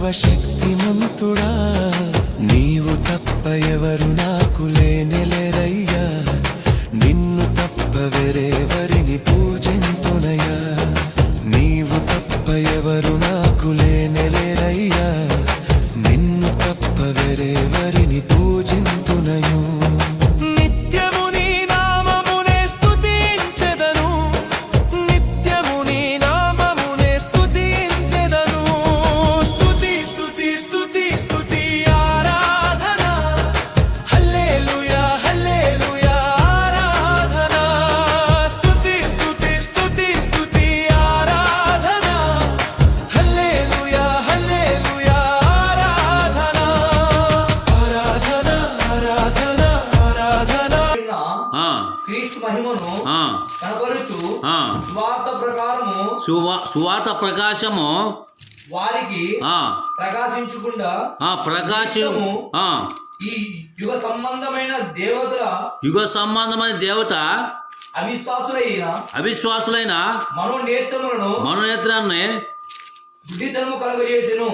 సర్వశక్తిమంతుడా, నీవు తప్ప ఎవరు నాకు లేనెలేరయ్యా, నిన్ను తప్ప వేరెవరిని పూజింతునయ్యా, నీవు తప్ప ఎవరు నాకు లేనెలేరయ్యా, నిన్ను తప్ప వేరెవరిని పూజింతునయు. నిత్యము నీ నామమునే స్తుతించెదను, నిత్యము నీ నామమునే స్తుతించెదను. స్తుతి స్తుతి స్తుతి స్తుతి ఆరాధన, హల్లెలూయా హల్లెలూయా ఆరాధన. స్తుతి స్తుతి స్తుతి స్తుతి ఆరాధన, హల్లెలూయా హల్లెలూయా ఆరాధన. ఆరాధన ఆరాధన ఆరాధన. క్రీస్తు మహిమను కనపరుచు సువార్త ప్రకాశము వారికి ప్రకాశించకుండా ఈ యుగ సంబంధమైన దేవత అవిశ్వాసులైన మనోనేత్రాన్ని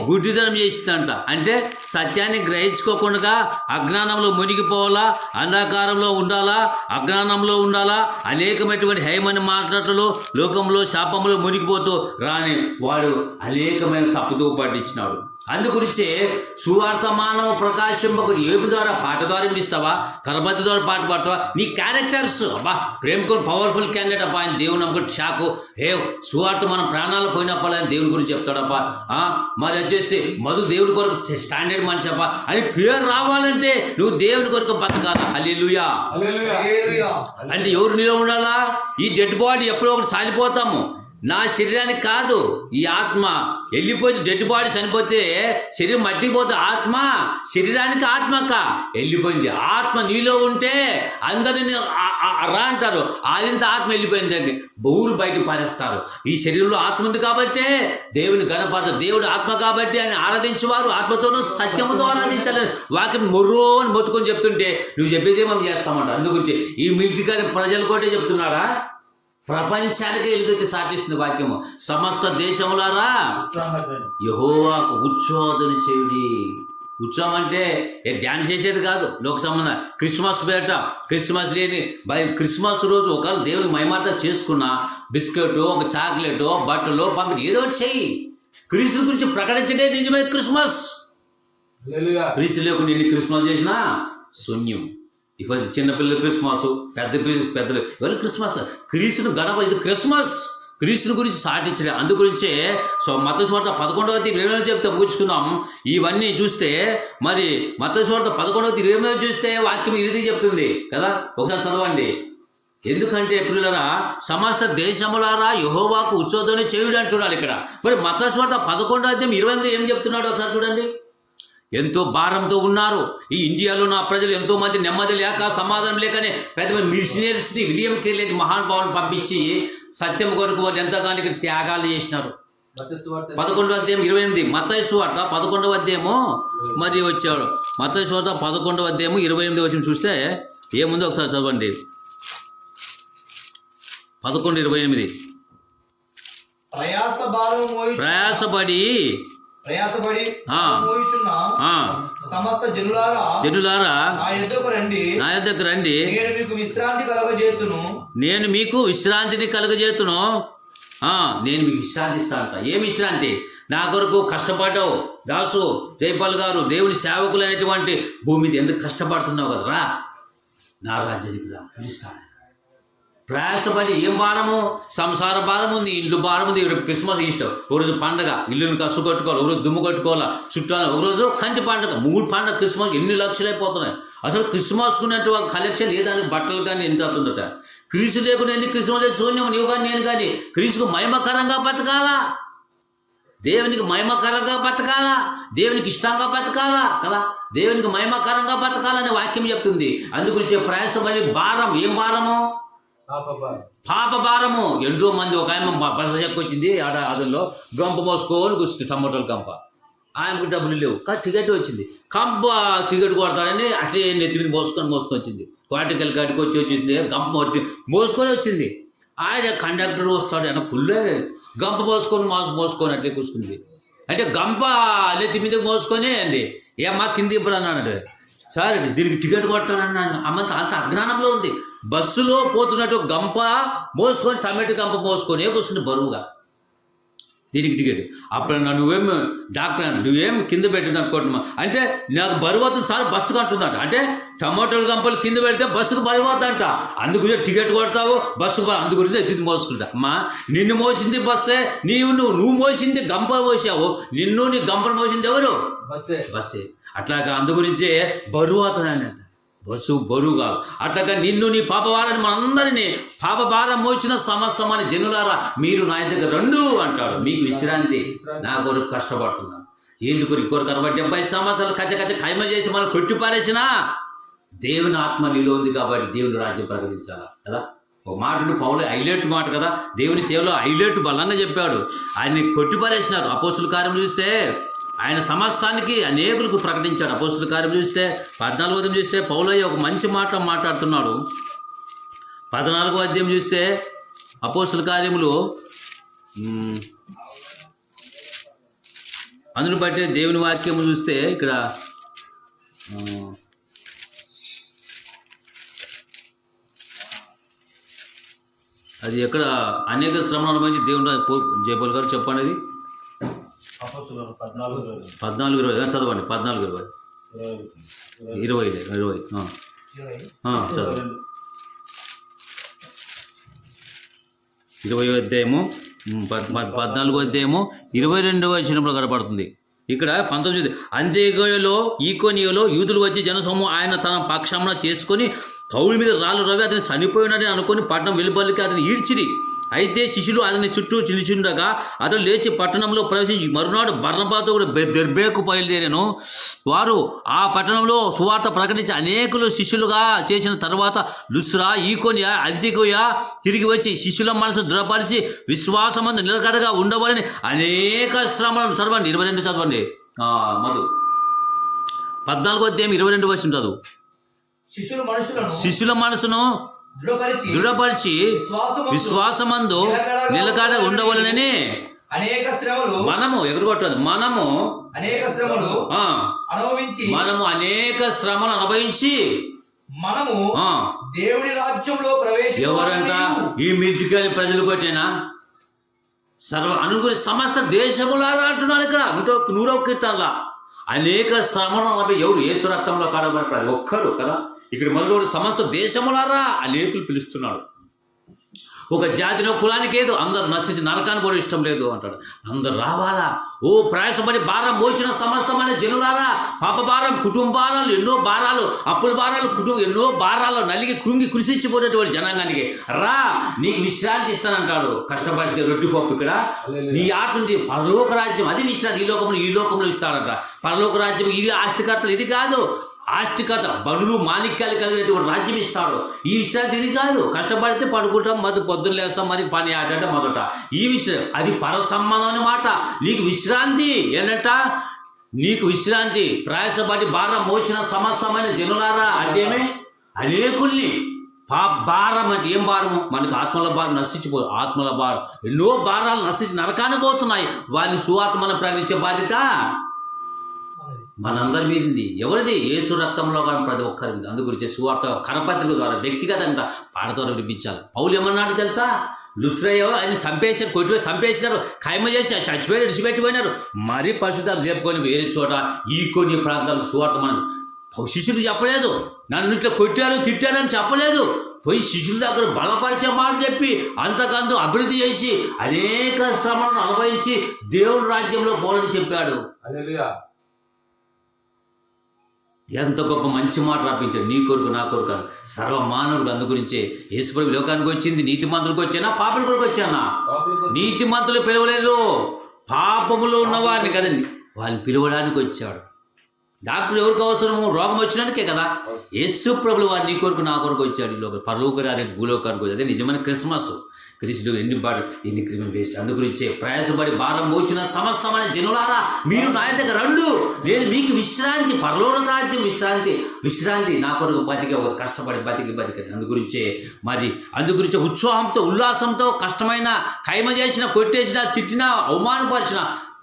గుడ్డితనం చేసిందంట. అంటే సత్యాన్ని గ్రహించుకోకుండా అజ్ఞానంలో మునిగిపోవాలా, అంధకారంలో ఉండాలా, అజ్ఞానంలో ఉండాలా, అనేకమైనటువంటి హేమని మాట్లాటలు లోకంలో శాపంలో మునిగిపోతూ రాని వాడు అనేకమైన తప్పుదో పట్టించినాడు. అందుగురించి సువార్త మానవ ప్రకాశింపకుడు ఏపు ద్వారా పాట ద్వారా ఇస్తావా, కరపతి ద్వారా పాట పాడతావా, నీ క్యారెక్టర్స్ అబ్బా ప్రేమకు పవర్ఫుల్ క్యాండిడేట్ అబ్బా ఆయన దేవుని నమ్మకం షాకు హే సువార్త మనం ప్రాణాలు పోయినప్పుడు దేవుని గురించి చెప్తాడబ్బా. మరి వచ్చేసి మధు దేవుడి కొరకు స్టాండర్డ్ మనిషి అబ్బా అని పేరు రావాలంటే నువ్వు దేవుడి కొరకు బతకాల. హల్లెలూయా. అంటే ఎవరు నీలో ఉండాలా? ఈ డెడ్ బాడీ ఎప్పుడో ఒకటి సాలిపోతాము. నా శరీరానికి కాదు, ఈ ఆత్మ వెళ్ళిపోతే డెడ్ బాడీ చనిపోతే శరీరం మట్టిపోతే ఆత్మ శరీరానికి ఆత్మక వెళ్ళిపోయింది. ఆత్మ నీలో ఉంటే అందరిని రా అంటారు, ఆదింత ఆత్మ వెళ్ళిపోయిందండి ఊరు బయటకు పారేస్తారు. ఈ శరీరంలో ఆత్మ ఉంది కాబట్టి దేవుని గణపడతారు. దేవుడు ఆత్మ కాబట్టి ఆయన ఆరాధించేవారు ఆత్మతోనూ సత్యముతో ఆరాధించాలి. వాక్యం మొర్రో అని మొత్తుకొని చెప్తుంటే నువ్వు చెప్పేదే మనం చేస్తామంట. అందుగురించి ఈ మిలిటరీ ప్రజలు కూడా చెప్తున్నారా, ప్రపంచానికి ఎలుగెత్తి సాటిస్తుంది వాక్యము. సమస్త దేశములారా యెహోవాకు ఉత్సవాదన చేయుడి. ఉత్సవం అంటే డ్యాన్స్ చేసేది కాదు, లోక సంబంధం. క్రిస్మస్ పేట క్రిస్మస్ లేని క్రిస్మస్ రోజు ఒకవేళ దేవుని మహిమాత చేసుకున్నా బిస్కెట్, ఒక చాక్లెట్, బట్టలు పంపిణీ ఏదో ఒకటి చెయ్యి. క్రీస్తు గురించి ప్రకటించడే నిజమే క్రిస్మస్. క్రీస్తు లేకుండా ఎన్ని క్రిస్మస్ చేసినా శూన్యం. ఇవాళ చిన్నపిల్లలు క్రిస్మస్, పెద్దలు ఇవాళ క్రిస్మస్. క్రీస్తును గణప ఇది క్రిస్మస్, క్రీస్తుని గురించి సాటించలే. అందుగురించే మత్తయి సువార్త 11:20 చెప్తే ముగించుకుందాం. ఇవన్నీ చూస్తే మరి మత్తయి సువార్త 11:20 చూస్తే వాక్యం ఇది చెప్తుంది కదా, ఒకసారి చదవండి. ఎందుకంటే పిల్లరా సమస్త దేశములారా యెహోవాకు ఉత్సవధ్వని చేయుడు అంటున్నాడు ఇక్కడ. మరి మత్తయి సువార్త 11:28 ఏం చెప్తున్నాడు ఒకసారి చూడండి. ఎంతో భారంతో ఉన్నారు ఈ ఇండియాలో నా ప్రజలు, ఎంతో మంది నెమ్మది లేక సమాధానం లేకనే పెద్ద మిషనరీస్ని విలియం కేరీ మహానుభావుని పంపించి సత్యం కొరకు వాళ్ళు ఎంతగానో ఇక్కడ త్యాగాలు చేసినారు. 11:28 మత్తయి సువార్త 11 మరి వచ్చాడు. మత్తయి సువార్త 11:28 వచ్చి చూస్తే ఏముందో ఒకసారి చదవండి. 11:28 ప్రయాసపడి సమస్త జనులారా నా యొద్దకు రండి, నేను మీకు విశ్రాంతిని కలుగజేతును. నేను మీకు విశ్రాంతి ఇస్తానంట. ఏం విశ్రాంతి? నా కొరకు కష్టపడ్డావు దాసు జైపాల్ గారు, దేవుని సేవకులు అనేటువంటి భూమి మీద ఎందుకు కష్టపడుతున్నావు కదరా, నా రాజ్యానికి రా పిలుస్తాను. ప్రయాసపడి ఏం భారము? సంసార భారం ఉంది, ఇల్లు భారం ఉంది. రేపు క్రిస్మస్ ఈస్టర్, ఒకరోజు పండగ, ఇల్లుని కసు కట్టుకోవాలి, ఒకరోజు దుమ్ము కట్టుకోవాలా, చుట్టాలి, ఒకరోజు కంటి పండగ, 3 పండగ. క్రిస్మస్ ఎన్ని లక్షలు అయిపోతున్నాయి. అసలు క్రిస్మస్ కునేట్టు కలెక్షన్ ఏదానికి బట్టలు కానీ ఎంత అవుతుందట. క్రీస్తు లేకుండా ఎన్ని క్రిస్మస్ శూన్యం. నీవు కానీ నేను కానీ క్రీస్తుకు మహిమకరంగా బతకాలా, దేవునికి మహిమకరంగా బతకాలా, దేవునికి ఇష్టంగా బతకాలా కదా, దేవునికి మహిమకరంగా బతకాలని వాక్యం చెప్తుంది. అందుగురించి ప్రయాసపడి భారం. ఏం భారము? పాప భారము. ఎంతో మంది ఒక ఆయన బస చెక్కొచ్చింది అదల్లో గంప మోసుకోని కూర్చుంది, టమాటోలు గంప. ఆయనకు డబ్బులు లేవు కానీ టికెట్ వచ్చింది. కంప టికెట్ కొడతాడని అట్లే నెత్తి మీద మోసుకొచ్చింది. కోటకెళ్ళి గడికి వచ్చింది, గంప మోసుకొని వచ్చింది. ఆయన కండక్టర్ వస్తాడు, ఆయన ఫుల్ గంప మోసుకొని అట్లే కూర్చుంది. అంటే గంప నెత్తి మీద మోసుకొని అండి ఏమ్మా కింద ఇప్పుడు అన్నాడు. సార్ దీనికి టికెట్ కొడతానన్నాను. అంత అజ్ఞానంలో ఉంది. బస్సులో పోతున్నట్టు గంప మోసుకొని టమాటో గంప మోసుకొని కూర్చుంది బరువుగా. దీనికి టికెట్. అప్పుడు నువ్వేం డాక్టర్ అన్న నువ్వేం కింద పెట్టిన అనుకోవటమా అంటే నాకు బరువు అవుతుంది సార్ బస్సుకు అంటున్నాడు. అంటే టమాటోల గంపలు కింద పెడితే బస్సుకు బరువు అవుతుందంట. అందుగురించి టికెట్ కొడతావు బస్సుకు అందుగురించి ఎత్తి మోసుకుంటా. అమ్మా నిన్ను మోసింది బస్సే, నువ్వు మోసింది గంప మోసావు. నీ గంపలు మోసింది ఎవరు? బస్సే. అట్లాగా అందుగురించే బరువు అవుతుందండి. బస్సు బరువు కాదు. అట్లాగా నిన్ను నీ పాప భారాన్ని మనందరినీ పాప భారం మోచిన సమస్తమని జనులారా మీరు నా దగ్గర రండు అంటాడు. మీకు విశ్రాంతి. నా కొరకు కష్టపడుతున్నాను ఎందుకు కొరకు 70 సంవత్సరాలు కచ్చ ఖైమ చేసి మనం కొట్టిపారేసినా దేవుని ఆత్మ నీలో ఉంది కాబట్టి దేవుని రాజ్యం ప్రకటించాలా కదా. ఒక మాట పౌలు హైలైట్ మాట కదా. దేవుని సేవలో హైలైట్ బలంగా చెప్పాడు. ఆయన్ని కొట్టిపారేసినారు. అపోస్తుల కార్యములు చూస్తే ఆయన సమస్తానికి అనేకులకు ప్రకటించాడు. అపోస్తుల కార్యం చూస్తే 14వ అధ్యాయం చూస్తే పౌలయ్య ఒక మంచి మాట మాట్లాడుతున్నాడు. 14వ అధ్యాయం చూస్తే అపోస్తుల కార్యములు అందును బట్టి దేవుని వాక్యము చూస్తే ఇక్కడ అది ఎక్కడ అనేక శ్రమల అనుభవించి దేవుని జయపాల్ గారు చెప్పండి. అది 14:20 చదవండి. 14:20 చదవండి. 20వ అధ్యాయము 14వ అధ్యాయము 22వ వచనంలో కనపడుతుంది. ఇక్కడ 19 అంత్యోక్యలో ఈకొనియలో యూదులు వచ్చి జనసమూహం ఆయన తన పక్షమున చేసుకొని పౌలు మీద రాళ్ళు రవి అతను చనిపోయినని అనుకొని పట్టణం వెలుపలికి అతను ఈడ్చిరి. అయితే శిష్యులు అతని చుట్టూ నిలిచుండగా అతను లేచి పట్టణంలో ప్రవేశించి మరునాడు బర్నబాతో కూడా దెర్బేకు బయలుదేరాను. వారు ఆ పట్టణంలో సువార్త ప్రకటించి అనేకులు శిష్యులుగా చేసిన తర్వాత లుస్రా ఈకొనియ అంతికొయ తిరిగి వచ్చి శిష్యుల మనసు దృఢపరిచి విశ్వాసమందు నిలకడగా ఉండవాలని అనేక శ్రమలను చదవండి. 22 చదవండి. మధు 14వ అధ్యాయం 22 వచనం చదువు. శిష్యుల మనసును దృఢపరిచి విశ్వాసమందు నిలకడ ఉండవలనని అనేక శ్రమలు మనము ఎగురగొట్టదు. మనము అనేక శ్రమలు అనుభవించి మనము దేవుని రాజ్యంలో ఎవరంట ఈ మిద్యుకాలి ప్రజలు కొట్టేనా అనుకుని సమస్త దేశములారా అంటున్నాను. ఇక్కడ 101 కీర్తనలా అనేక శ్రమలు ఎవరు యేసు రక్తంలో కడబడి ప్రతి ఒక్కరు కదా. ఇక్కడ మొదలు సమస్త దేశములారా అనేకులు పిలుస్తున్నాడు. ఒక జాతిలో కులానికి ఏదో అందరు నశించి నరకానికి కూడా ఇష్టం లేదు అంటాడు. అందరు రావాలా. ఓ ప్రయాసపడి భారం మోచిన సమస్తమైన జనులారా పాప భారం కుటుంబ భారాలు ఎన్నో భారాలు అప్పుల భారాలు కుటుంబం ఎన్నో భారాలు నలిగి కృంగి కృషించిపోయినటువంటి జనాంగానికి రా నీకు విశ్రాంతి ఇస్తానంటాడు. కష్టపడితే రొట్టి పప్పు ఇక్కడ నీ ఆట నుంచి పరలోక రాజ్యం అది విశ్రాంతి ఈ లోకంలో ఇస్తాడంట. పరలోక రాజ్యం ఇది ఆస్తికర్తలు ఇది కాదు. ఆస్తికత బడులు మాణిక్యాలు కలిగినటువంటి రాజ్యం ఇస్తాడు. ఈ విషయాలు ఇది కాదు. కష్టపడితే పడుకుంటాం మరి పొద్దున్న లేస్తాం మరి పని ఆట మొదట ఈ విషయం అది పర సంబంధం అన్నమాట. నీకు విశ్రాంతి ఏంటంట నీకు విశ్రాంతి ప్రయాసపడి భారం మోచిన సమస్తమైన జనులారా అంటే అనేకుల్ని భారం అంటే ఏం భారము మనకి ఆత్మల భారం నశించిపో ఆత్మల భారం ఎన్నో భారాలు నశించి నరకానికి పోతున్నాయి. వారిని సువార్త మనం ప్రకటించే బాధ్యత మనందరి మీద ఉంది. ఎవరిది? యేసు రక్తంలో కానీ ప్రతి ఒక్కరి మీద. అందుగురించి సువార్త కరపత్రిక ద్వారా వ్యక్తిగతంగా పాటతో వినిపించాలి. పౌలు ఏమన్నాడు తెలుసా? లుస్రయ్య ఆయన చంపేసినారు ఖైమ చేసి చచ్చిపోయి విడిచిపెట్టిపోయినారు. మరీ పరిశుద్ధాలు లేపుకొని వేరే చోట ఈ కొన్ని ప్రాంతాలకు సువార్త మనం శిష్యులు చెప్పలేదు. నన్ను ఇట్లా కొట్టారు తిట్టారని చెప్పలేదు. పోయి శిష్యుల దగ్గర బలపరిచే మాట చెప్పి అంతకంత అభివృద్ధి చేసి అనేక శ్రమలను అనుభవించి దేవుని రాజ్యంలో పోలని చెప్పాడు. ఎంత గొప్ప మంచి మాట రాపించాడు. నీ కొరకు నా కొరకు సర్వమానవుడు. అందుగురించే యేసుప్రభు లోకానికి వచ్చింది నీతిమంతులకు వచ్చానా పాపల కొరకు వచ్చానా? నీతిమంతులు పిలవలేదు, పాపములో ఉన్నవారిని కదండి వాళ్ళని పిలవడానికి వచ్చాడు. డాక్టర్ ఎవరికి అవసరము? రోగం వచ్చినానికే కదా. యేసుప్రభులు వారు నీ కొరకు నా కొరకు వచ్చాడు. ఈ లోక పరలోక రాజు భూలోకానికి వచ్చాడు. అదే నిజమైన క్రిస్మస్. క్రీస్తుడు ఎన్ని క్రిమినల్ వేస్ట్. అందుగురించే ప్రయాసపడి భారం మోచిన సమస్తమైన జనులారా మీరు నా దగ్గర రండు నేను మీకు విశ్రాంతి పరలోక రాజ్యం విశ్రాంతి నా కొరకు బతికి ఒక కష్టపడి బతికి అందుగురించే ఉత్సాహంతో ఉల్లాసంతో కష్టమైన ఖైమ చేసిన కొట్టేసిన తిట్టిన అవమానపరిచిన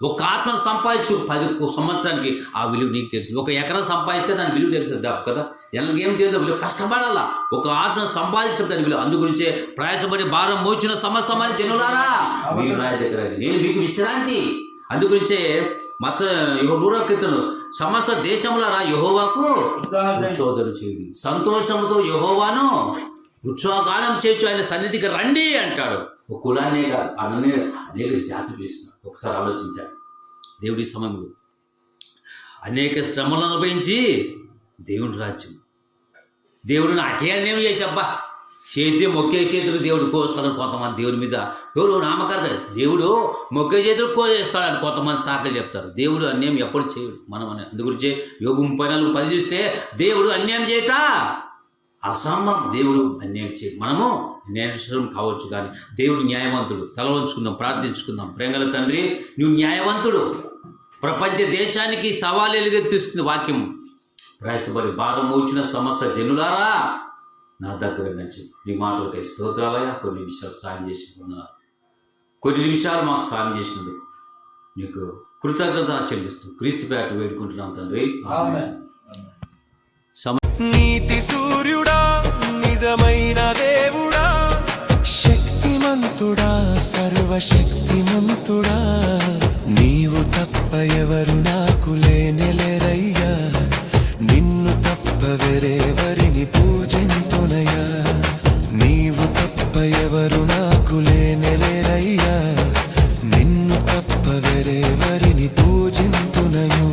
ఒక ఆత్మను సంపాదించు 10 సంవత్సరానికి ఆ విలువ నీకు తెలుసు. ఒక ఎకరం సంపాదిస్తే దాని విలువ తెలుసు కదా. ఏం తెలుసు విలువ? కష్టపడాలా. ఒక ఆత్మను సంపాదించడం దాని విలువ. అందుగురించే ప్రయాసపడి భారం మోచిన సమస్తమని జనులారా మీరు నా దగ్గర నేను మీకు విశ్రాంతి. అందుగురించే మత 100వ కీర్తన సమస్త దేశములారా యెహోవాకు ఉత్సవములు చేయుడి, సంతోషముతో యెహోవాను ఉత్సవగానం చేయొచ్చు, ఆయన సన్నిధికి రండి అంటాడు. ఒక కులాన్నే కాదు, అనేక జాతులు వేస్తున్నారు. ఒకసారి ఆలోచించాడు. దేవుడి సమయంలో అనేక శ్రమలను అనుభవించి దేవుడి రాజ్యం, దేవుడు నాకే అన్యాయం చేసబ్బా చేతి మొక్కే చేతులు దేవుడు కోస్తాడు. కొంతమంది దేవుడి మీద ఎవరు నామకార్థం దేవుడు మొక్కే చేతులు కోసేస్తాడని కొంతమంది సాకులు చెప్తారు. దేవుడు అన్యాయం ఎప్పుడు చేయడు. మనం అందుగురించే యోగు 34:10 చూస్తే దేవుడు అన్యాయం చేయట అసంభవం. దేవుడు అన్యాయం చేయడు. మనము న్యాయస్థం కావచ్చు కానీ దేవుడు న్యాయవంతుడు. తల వంచుకుందాం, ప్రార్థించుకుందాం. ప్రేమల తండ్రి, నువ్వు న్యాయవంతుడు. ప్రపంచ దేశానికి సవాలు ఎలుగెత్తిస్తుంది వాక్యం. ప్రయాసపడి భారం మోచిన సమస్త జనులారా నా దగ్గర నుంచి నీ మాటలకై స్తోత్రాలయ. కొన్ని నిమిషాలు సాయం చేసి ఉన్నారు, కొన్ని నిమిషాలు మాకు సాయం చేసినందుకు నీకు కృతజ్ఞత చెల్లిస్తూ క్రీస్తు పేట వేడుకుంటున్నాం తండ్రి. నీతి సూర్యుడా, నిజమైన దేవుడా, శక్తిమంతుడా, సర్వశక్తిమంతుడా, నీవు తప్ప ఎవరు నాకు లేనెలెరయ్యా, నిన్ను తప్ప వేరెవరిని పూజింతునయ్యా, నీవు తప్ప ఎవరు నాకు లేనెలెరయ్యా, నిన్ను తప్ప వేరెవరిని పూజింతునయు.